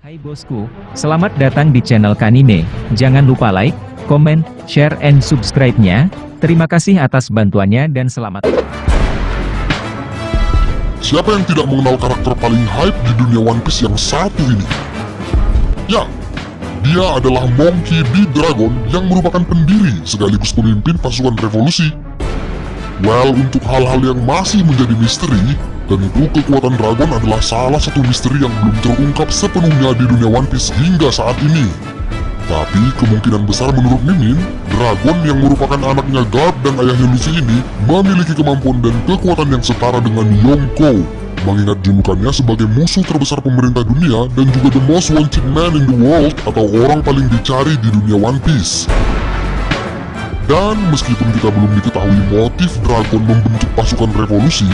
Hai bosku, selamat datang di channel Kanime. Jangan lupa like, comment, share, and subscribe-nya. Terima kasih atas bantuannya dan selamat. Siapa yang tidak mengenal karakter paling hype di dunia One Piece yang satu ini? Ya, dia adalah Monkey D. Dragon yang merupakan pendiri sekaligus pemimpin pasukan revolusi. Well, untuk hal-hal yang masih menjadi misteri, tentu kekuatan Dragon adalah salah satu misteri yang belum terungkap sepenuhnya di dunia One Piece hingga saat ini. Tapi kemungkinan besar menurut Mimin, Dragon yang merupakan anaknya Garp dan ayahnya Luffy ini memiliki kemampuan dan kekuatan yang setara dengan Yonko, mengingat julukannya sebagai musuh terbesar pemerintah dunia dan juga the most wanted man in the world atau orang paling dicari di dunia One Piece. Dan meskipun kita belum diketahui motif Dragon membentuk pasukan revolusi,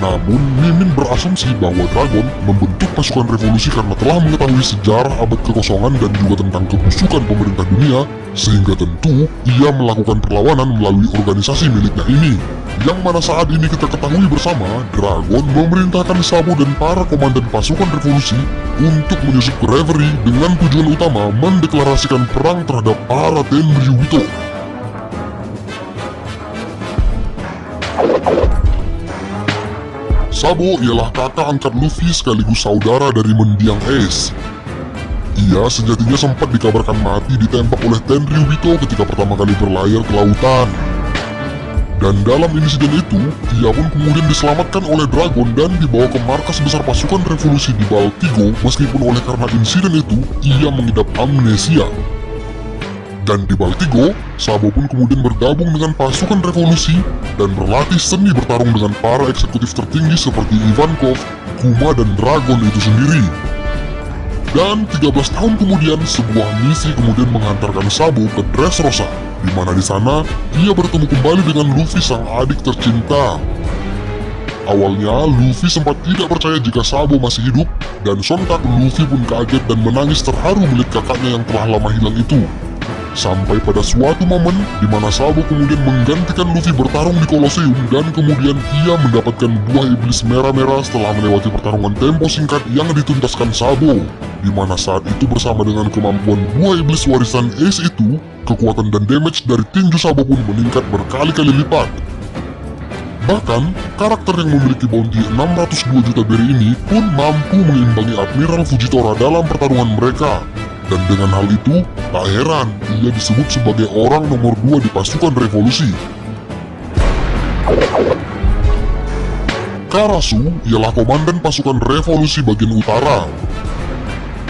namun Mimin berasumsi bahwa Dragon membentuk pasukan revolusi karena telah mengetahui sejarah abad kekosongan dan juga tentang kebusukan pemerintah dunia, sehingga tentu ia melakukan perlawanan melalui organisasi miliknya ini. Yang mana saat ini kita ketahui bersama, Dragon memerintahkan Sabo dan para komandan pasukan revolusi untuk menyusup ke Reverie dengan tujuan utama mendeklarasikan perang terhadap para Tenryubito. Sabo ialah kakak angkat Luffy sekaligus saudara dari mendiang Ace. Ia sejatinya sempat dikabarkan mati ditembak oleh Tenryubito ketika pertama kali berlayar ke lautan. Dan dalam insiden itu, ia pun kemudian diselamatkan oleh Dragon dan dibawa ke markas besar pasukan revolusi di Baltigo, meskipun oleh karena insiden itu, ia mengidap amnesia. Dan di Baltigo, Sabo pun kemudian bergabung dengan pasukan revolusi dan berlatih seni bertarung dengan para eksekutif tertinggi seperti Ivankov, Kuma, dan Dragon itu sendiri. Dan 13 tahun kemudian, sebuah misi kemudian menghantarkan Sabo ke Dressrosa, di mana di sana ia bertemu kembali dengan Luffy sang adik tercinta. Awalnya, Luffy sempat tidak percaya jika Sabo masih hidup, dan sontak Luffy pun kaget dan menangis terharu melihat kakaknya yang telah lama hilang itu. Sampai pada suatu momen di mana Sabo kemudian menggantikan Luffy bertarung di Colosseum dan kemudian ia mendapatkan buah iblis merah-merah setelah melewati pertarungan tempo singkat yang dituntaskan Sabo, di mana saat itu bersama dengan kemampuan buah iblis warisan Ace itu, kekuatan dan damage dari tinju Sabo pun meningkat berkali-kali lipat. Bahkan, karakter yang memiliki bounty 602 juta berry ini pun mampu mengimbangi Admiral Fujitora dalam pertarungan mereka. Dan dengan hal itu, tak heran ia disebut sebagai orang nomor 2 di pasukan revolusi. Karasu ialah komandan pasukan revolusi bagian utara.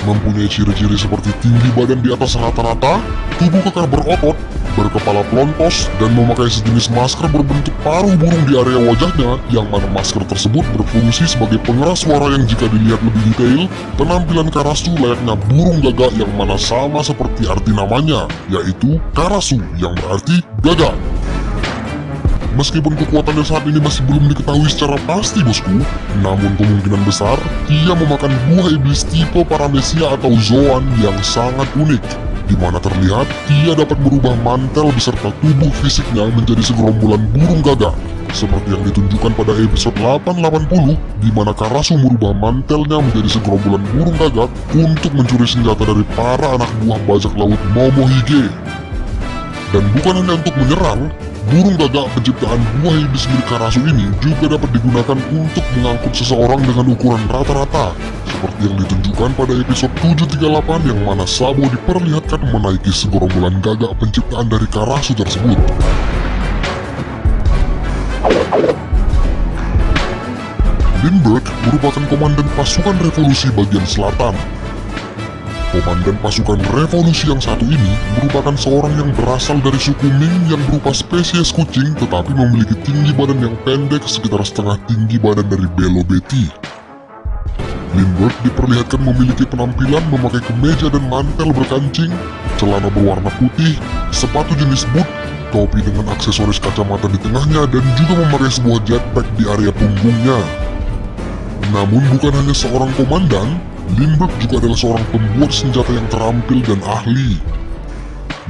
Mempunyai ciri-ciri seperti tinggi badan di atas rata-rata, tubuh kekar berotot, berkepala pelontos, dan memakai sejenis masker berbentuk paruh burung di area wajahnya, yang mana masker tersebut berfungsi sebagai pengeras suara yang jika dilihat lebih detail, penampilan Karasu layaknya burung gagak yang mana sama seperti arti namanya, yaitu Karasu yang berarti gagak. Meskipun kekuatannya saat ini masih belum diketahui secara pasti bosku, namun kemungkinan besar ia memakan buah iblis tipe Paramecia atau Zoan yang sangat unik, di mana terlihat ia dapat merubah mantel beserta tubuh fisiknya menjadi segerombolan burung gagak, seperti yang ditunjukkan pada episode 880, di mana Karasu merubah mantelnya menjadi segerombolan burung gagak untuk mencuri senjata dari para anak buah bajak laut Momohige. Dan bukan hanya untuk menyerang, burung gagak penciptaan buah iblis milik Karasu ini juga dapat digunakan untuk mengangkut seseorang dengan ukuran rata-rata, seperti yang ditunjukkan pada episode 738 yang mana Sabo diperlihatkan menaiki segerombolan gagak penciptaan dari Karasu tersebut. Lindbergh merupakan komandan pasukan revolusi bagian selatan. Komandan pasukan revolusi yang satu ini merupakan seorang yang berasal dari suku Ming yang berupa spesies kucing tetapi memiliki tinggi badan yang pendek sekitar setengah tinggi badan dari Belo Betty. Lindbergh diperlihatkan memiliki penampilan memakai kemeja dan mantel berkancing, celana berwarna putih, sepatu jenis boot, topi dengan aksesoris kacamata di tengahnya dan juga memakai sebuah jetpack di area punggungnya. Namun bukan hanya seorang komandan, Lindbergh juga adalah seorang pembuat senjata yang terampil dan ahli.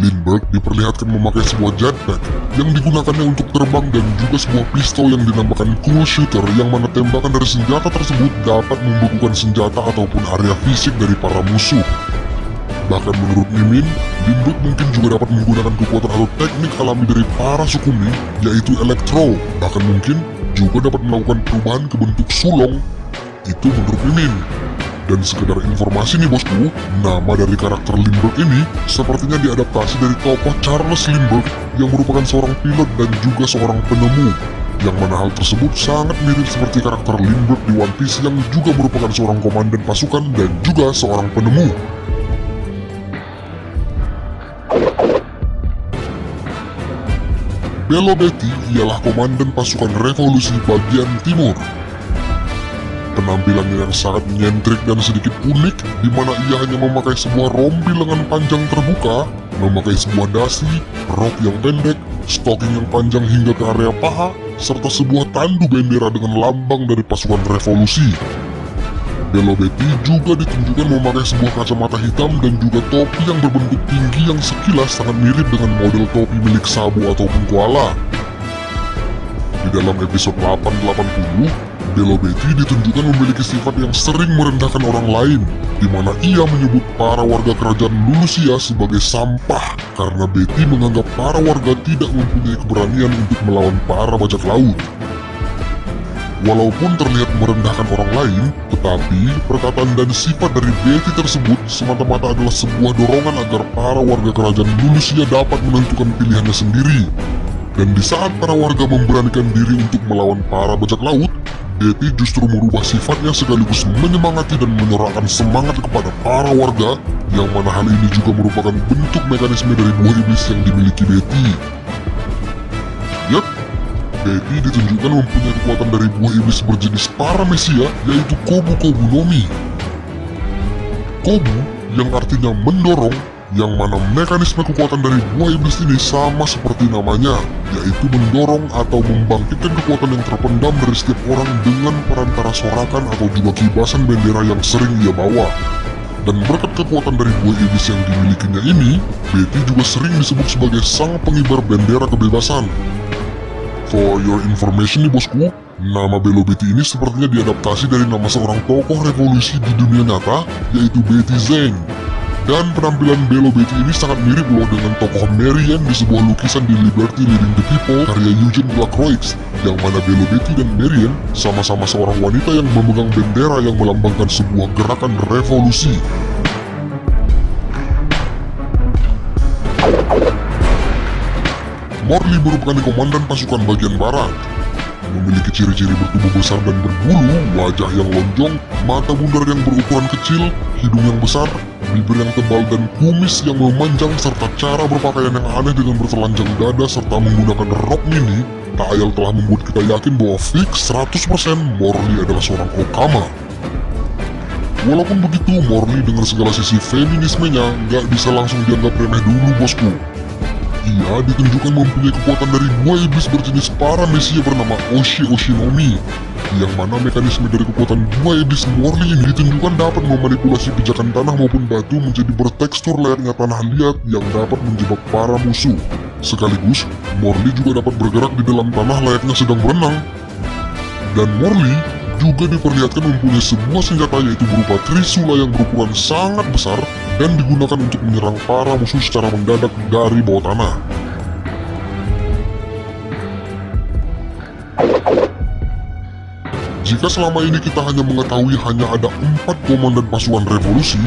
Lindbergh diperlihatkan memakai sebuah jetpack yang digunakannya untuk terbang dan juga sebuah pistol yang dinamakan cool shooter yang mana tembakan dari senjata tersebut dapat membekukan senjata ataupun area fisik dari para musuh. Bahkan menurut Mimin, Lindbergh mungkin juga dapat menggunakan kekuatan atau teknik alami dari para suku Ming, yaitu elektro, bahkan mungkin juga dapat melakukan perubahan ke bentuk sulong. Itu menurut Mimin. Dan sekedar informasi nih bosku, nama dari karakter Lindbergh ini sepertinya diadaptasi dari tokoh Charles Lindbergh yang merupakan seorang pilot dan juga seorang penemu. Yang mana hal tersebut sangat mirip seperti karakter Lindbergh di One Piece yang juga merupakan seorang komandan pasukan dan juga seorang penemu. Belo Betty ialah komandan pasukan revolusi bagian timur. Penampilannya yang sangat nyentrik dan sedikit unik, di mana ia hanya memakai sebuah rompi lengan panjang terbuka, memakai sebuah dasi, rok yang pendek, stocking yang panjang hingga ke area paha, serta sebuah tandu bendera dengan lambang dari pasukan revolusi. Belo Betty juga ditunjukkan memakai sebuah kacamata hitam dan juga topi yang berbentuk tinggi yang sekilas sangat mirip dengan model topi milik Sabu ataupun Koala. Di dalam episode 880, Belo Betty ditunjukkan memiliki sifat yang sering merendahkan orang lain, di mana ia menyebut para warga kerajaan Lulusia sebagai sampah karena Betty menganggap para warga tidak mempunyai keberanian untuk melawan para bajak laut. Walaupun terlihat merendahkan orang lain, tetapi perkataan dan sifat dari Betty tersebut semata-mata adalah sebuah dorongan agar para warga kerajaan Lulusia dapat menentukan pilihannya sendiri. Dan di saat para warga memberanikan diri untuk melawan para bajak laut, Betty justru merubah sifatnya sekaligus menyemangati dan menyorongkan semangat kepada para warga, yang mana hal ini juga merupakan bentuk mekanisme dari buah iblis yang dimiliki Betty. Yap, Betty ditunjukkan mempunyai kekuatan dari buah iblis berjenis paramesia, yaitu Kobu Kobu no Mi. Kobu yang artinya mendorong, yang mana mekanisme kekuatan dari buah iblis ini sama seperti namanya, yaitu mendorong atau membangkitkan kekuatan yang terpendam dari setiap orang dengan perantara sorakan atau juga kibasan bendera yang sering ia bawa. Dan berkat kekuatan dari buah iblis yang dimilikinya ini, Betty juga sering disebut sebagai sang pengibar bendera kebebasan. For your information nih bosku, nama Belo Betty ini sepertinya diadaptasi dari nama seorang tokoh revolusi di dunia nyata, yaitu Betty Zeng. Dan penampilan Belo Betty ini sangat mirip loh dengan tokoh Marian di sebuah lukisan di Liberty Leading the People karya Eugene Delacroix, yang mana Belo Betty dan Marian sama-sama seorang wanita yang memegang bendera yang melambangkan sebuah gerakan revolusi. Morley merupakan komandan pasukan bagian barat. Memiliki ciri-ciri bertubuh besar dan berbulu, wajah yang lonjong, mata bundar yang berukuran kecil, hidung yang besar, bibir yang tebal dan kumis yang memanjang serta cara berpakaian yang aneh dengan bertelanjang dada serta menggunakan rok mini, tak ayal telah membuat kita yakin bahwa fix 100% Morley adalah seorang Okama. Walaupun begitu, Morley dengan segala sisi feminismenya nggak bisa langsung dianggap remeh dulu bosku. Ia ditunjukkan mempunyai kekuatan dari buah iblis berjenis paramesia bernama Oshi Oshinomi, yang mana mekanisme dari kekuatan buah iblis Morley ini ditunjukkan dapat memanipulasi pijakan tanah maupun batu menjadi bertekstur layaknya tanah liat yang dapat menjebak para musuh. Sekaligus, Morley juga dapat bergerak di dalam tanah layaknya sedang berenang. Dan Morley juga diperlihatkan mempunyai sebuah senjata yaitu berupa Trisula yang berukuran sangat besar dan digunakan untuk menyerang para musuh secara mendadak dari bawah tanah. Jika selama ini kita hanya mengetahui hanya ada 4 komandan pasukan revolusi,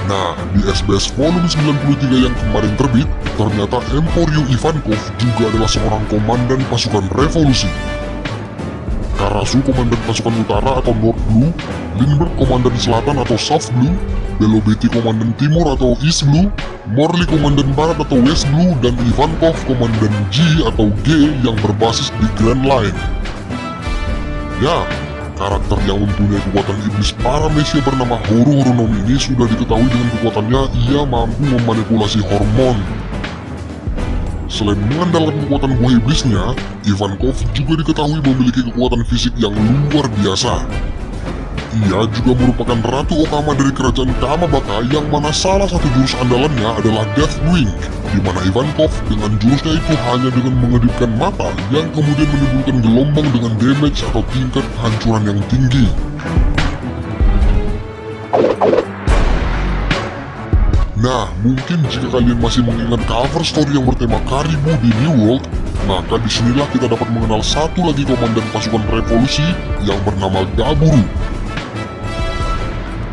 nah di SBS volume 93 yang kemarin terbit, ternyata Emporio Ivankov juga adalah seorang komandan pasukan revolusi. Karasu komandan pasukan utara atau North Blue, Lindbergh komandan selatan atau South Blue, Belo Betty komandan timur atau East Blue, Morley komandan barat atau West Blue, dan Ivankov komandan G atau G yang berbasis di Grand Line. Ya, karakter yang mempunyai kekuatan iblis paramesia bernama Horu Horonomi ini sudah diketahui dengan kekuatannya ia mampu memanipulasi hormon. Selain mengandalkan kekuatan buah iblisnya, Ivankov juga diketahui memiliki kekuatan fisik yang luar biasa. Ia juga merupakan Ratu Okama dari kerajaan Kamabaka yang mana salah satu jurus andalannya adalah Deathwing, di mana Ivankov dengan jurusnya itu hanya dengan mengedipkan mata yang kemudian menimbulkan gelombang dengan damage atau tingkat kehancuran yang tinggi. Nah, mungkin jika kalian masih mengingat cover story yang bertema Karibu di New World, maka disinilah kita dapat mengenal satu lagi komandan pasukan revolusi yang bernama Gaburu.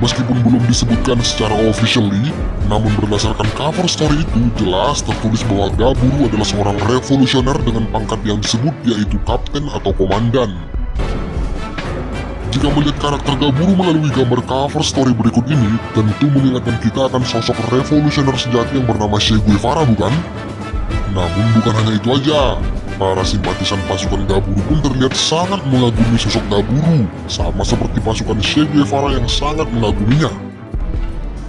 Meskipun belum disebutkan secara officially, namun berdasarkan cover story itu jelas tertulis bahwa Gaburu adalah seorang revolusioner dengan pangkat yang disebut yaitu kapten atau komandan. Jika melihat karakter Gaburu melalui gambar cover story berikut ini, tentu mengingatkan kita akan sosok revolusioner sejati yang bernama Che Guevara, bukan? Namun bukan hanya itu aja, para simpatisan pasukan Gaburu pun terlihat sangat mengagumi sosok Gaburu, sama seperti pasukan Che Guevara yang sangat mengaguminya.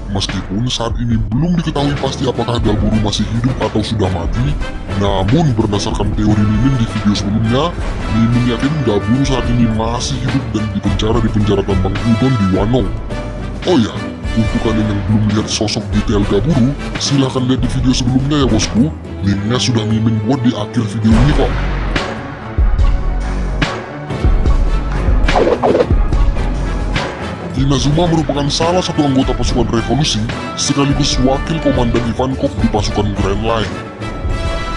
Meskipun saat ini belum diketahui pasti apakah Gaburu masih hidup atau sudah mati, namun berdasarkan teori Mimin di video sebelumnya, Mimin yakin Gaburu saat ini masih hidup dan dipenjara di penjara tambang udon di Wano. Oh ya, untuk kalian yang belum lihat sosok detail Gaburu, silahkan lihat di video sebelumnya ya bosku, linknya sudah Mimin buat di akhir video ini kok. Inazuma merupakan salah satu anggota pasukan revolusi, sekaligus wakil komandan Ivankov di pasukan Grand Line.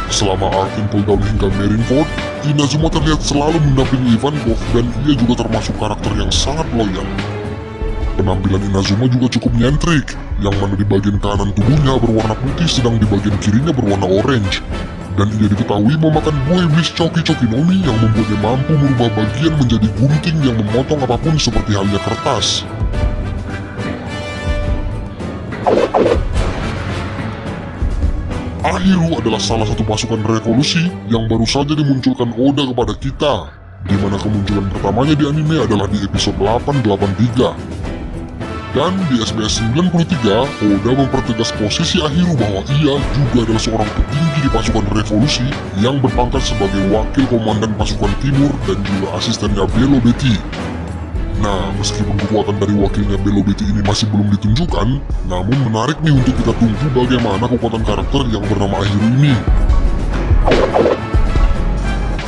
Selama arc Impel Down hingga Marineford, Inazuma terlihat selalu mendampingi Ivankov dan ia juga termasuk karakter yang sangat loyal. Penampilan Inazuma juga cukup nyentrik, yang mana di bagian kanan tubuhnya berwarna putih sedang di bagian kirinya berwarna orange. Dan ia diketahui memakan buah iblis Choki-Choki Nomi yang membuatnya mampu merubah bagian menjadi gunting yang memotong apapun seperti halnya kertas. Ahiru adalah salah satu pasukan revolusi yang baru saja dimunculkan Oda kepada kita, di mana kemunculan pertamanya di anime adalah di episode 883. Dan di SBS 93, Oda mempertegas posisi Ahiru bahwa ia juga adalah seorang petinggi di pasukan revolusi yang berpangkat sebagai wakil komandan pasukan timur dan juga asistennya Belo Betty. Nah, meskipun kekuatan dari wakilnya Belo Betty ini masih belum ditunjukkan, namun menarik nih untuk kita tunggu bagaimana kekuatan karakter yang bernama Ahiru ini.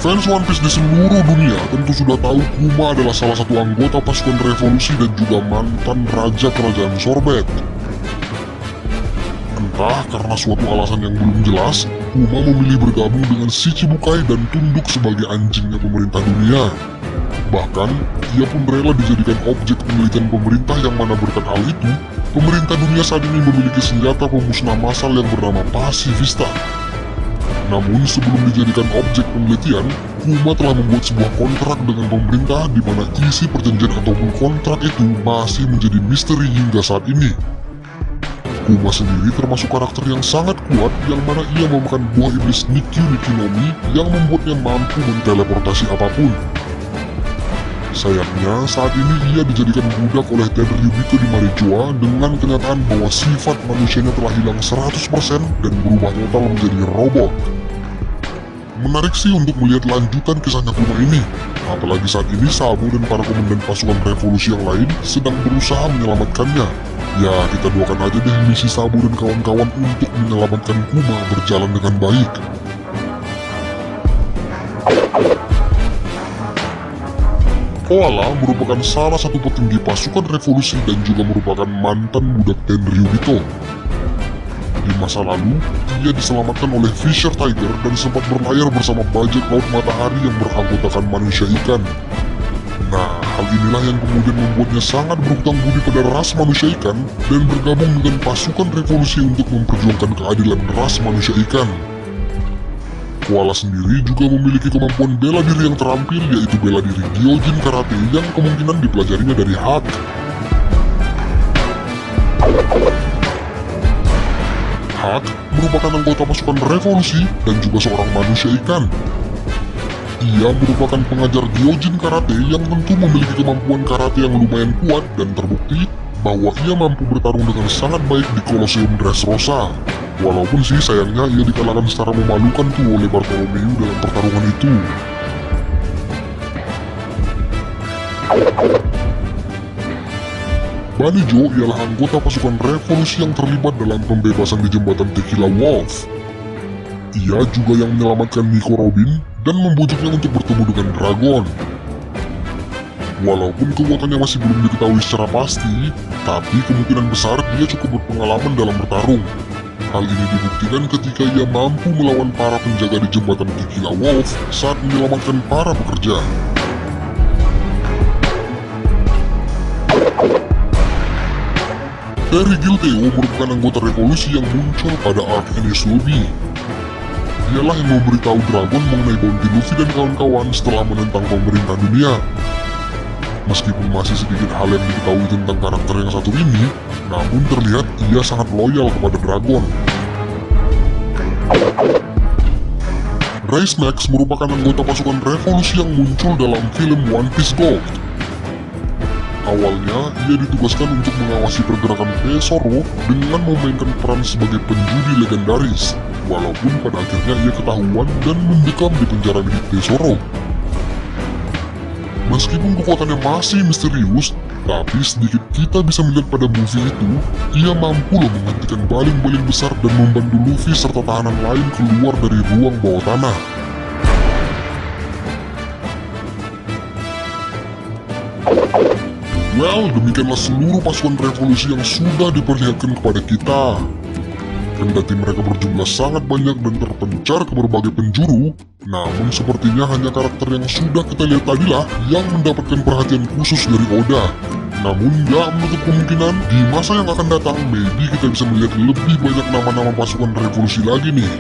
Fans One Piece di seluruh dunia tentu sudah tahu Kuma adalah salah satu anggota pasukan revolusi dan juga mantan raja kerajaan Sorbet. Entah karena suatu alasan yang belum jelas, Kuma memilih bergabung dengan Shichibukai dan tunduk sebagai anjingnya pemerintah dunia. Bahkan, ia pun rela dijadikan objek penelitian pemerintah yang mana berkat hal itu, pemerintah dunia saat ini memiliki senjata pemusnah massal yang bernama Pacifista. Namun sebelum dijadikan objek penelitian, Kuma telah membuat sebuah kontrak dengan pemerintah di mana isi perjanjian ataupun kontrak itu masih menjadi misteri hingga saat ini. Kuma sendiri termasuk karakter yang sangat kuat yang mana ia memakan buah iblis Nikyu Nikinomi yang membuatnya mampu menteleportasi apapun. Sayangnya saat ini ia dijadikan budak oleh Tenryubito di Marijoa dengan kenyataan bahwa sifat manusianya telah hilang 100% dan berubah total menjadi robot. Menarik sih untuk melihat lanjutan kisahnya Kuma ini, apalagi saat ini Sabo dan para komandan pasukan revolusi yang lain sedang berusaha menyelamatkannya. Ya, kita doakan aja deh misi Sabo dan kawan-kawan untuk menyelamatkan Kuma berjalan dengan baik. Koala merupakan salah satu petinggi pasukan revolusi dan juga merupakan mantan budak Tenryubito. Di masa lalu, ia diselamatkan oleh Fisher Tiger dan sempat berlayar bersama bajak laut matahari yang beranggotakan manusia ikan. Nah, hal inilah yang kemudian membuatnya sangat berhutang budi pada ras manusia ikan dan bergabung dengan pasukan revolusi untuk memperjuangkan keadilan ras manusia ikan. Koala sendiri juga memiliki kemampuan bela diri yang terampil, yaitu bela diri Gyojin Karate yang kemungkinan dipelajarinya dari Hak. Hak merupakan anggota pasukan revolusi dan juga seorang manusia ikan. Ia merupakan pengajar Gyojin Karate yang tentu memiliki kemampuan karate yang lumayan kuat dan terbukti bahwa ia mampu bertarung dengan sangat baik di Colosseum Dressrosa. Walaupun sih sayangnya ia dikalahkan secara memalukan tuh oleh Bartolomeu dalam pertarungan itu. Banijo ialah anggota pasukan revolusi yang terlibat dalam pembebasan di jembatan Tequila Wolf. Ia juga yang menyelamatkan Nico Robin dan membujuknya untuk bertemu dengan Dragon. Walaupun kekuatannya masih belum diketahui secara pasti, tapi kemungkinan besar dia cukup berpengalaman dalam bertarung. Hal ini dibuktikan ketika ia mampu melawan para penjaga di jembatan Tequila Wolf saat menyelamatkan para pekerja. Terry Gilteo merupakan anggota revolusi yang muncul pada arc Enies Lobby. Dialah yang memberitahu Dragon mengenai bounty Luffy dan kawan-kawan setelah menentang pemerintah dunia. Meskipun masih sedikit hal yang diketahui tentang karakter yang satu ini, namun terlihat ia sangat loyal kepada Dragon. Rice Max merupakan anggota pasukan revolusi yang muncul dalam film One Piece Gold. Awalnya, ia ditugaskan untuk mengawasi pergerakan Tesoro dengan memainkan peran sebagai penjudi legendaris, walaupun pada akhirnya ia ketahuan dan mendekam di penjara milik Tesoro. Meskipun kekuatannya masih misterius, tapi sedikit kita bisa melihat pada movie itu, ia mampu loh menghentikan baling-baling besar dan membantu Luffy serta tahanan lain keluar dari ruang bawah tanah. Well, demikianlah seluruh pasukan revolusi yang sudah diperlihatkan kepada kita. Kendati mereka berjumlah sangat banyak dan terpencar ke berbagai penjuru, namun sepertinya hanya karakter yang sudah kita lihat tadilah yang mendapatkan perhatian khusus dari Oda. Namun nggak menutup kemungkinan di masa yang akan datang, maybe kita bisa melihat lebih banyak nama-nama pasukan revolusi lagi nih.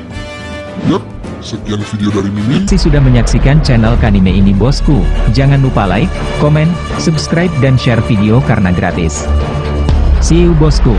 Yap, sekian video dari Mimin. Si sudah menyaksikan channel Kanime ini bosku, jangan lupa like, komen, subscribe dan share video karena gratis. See you bosku.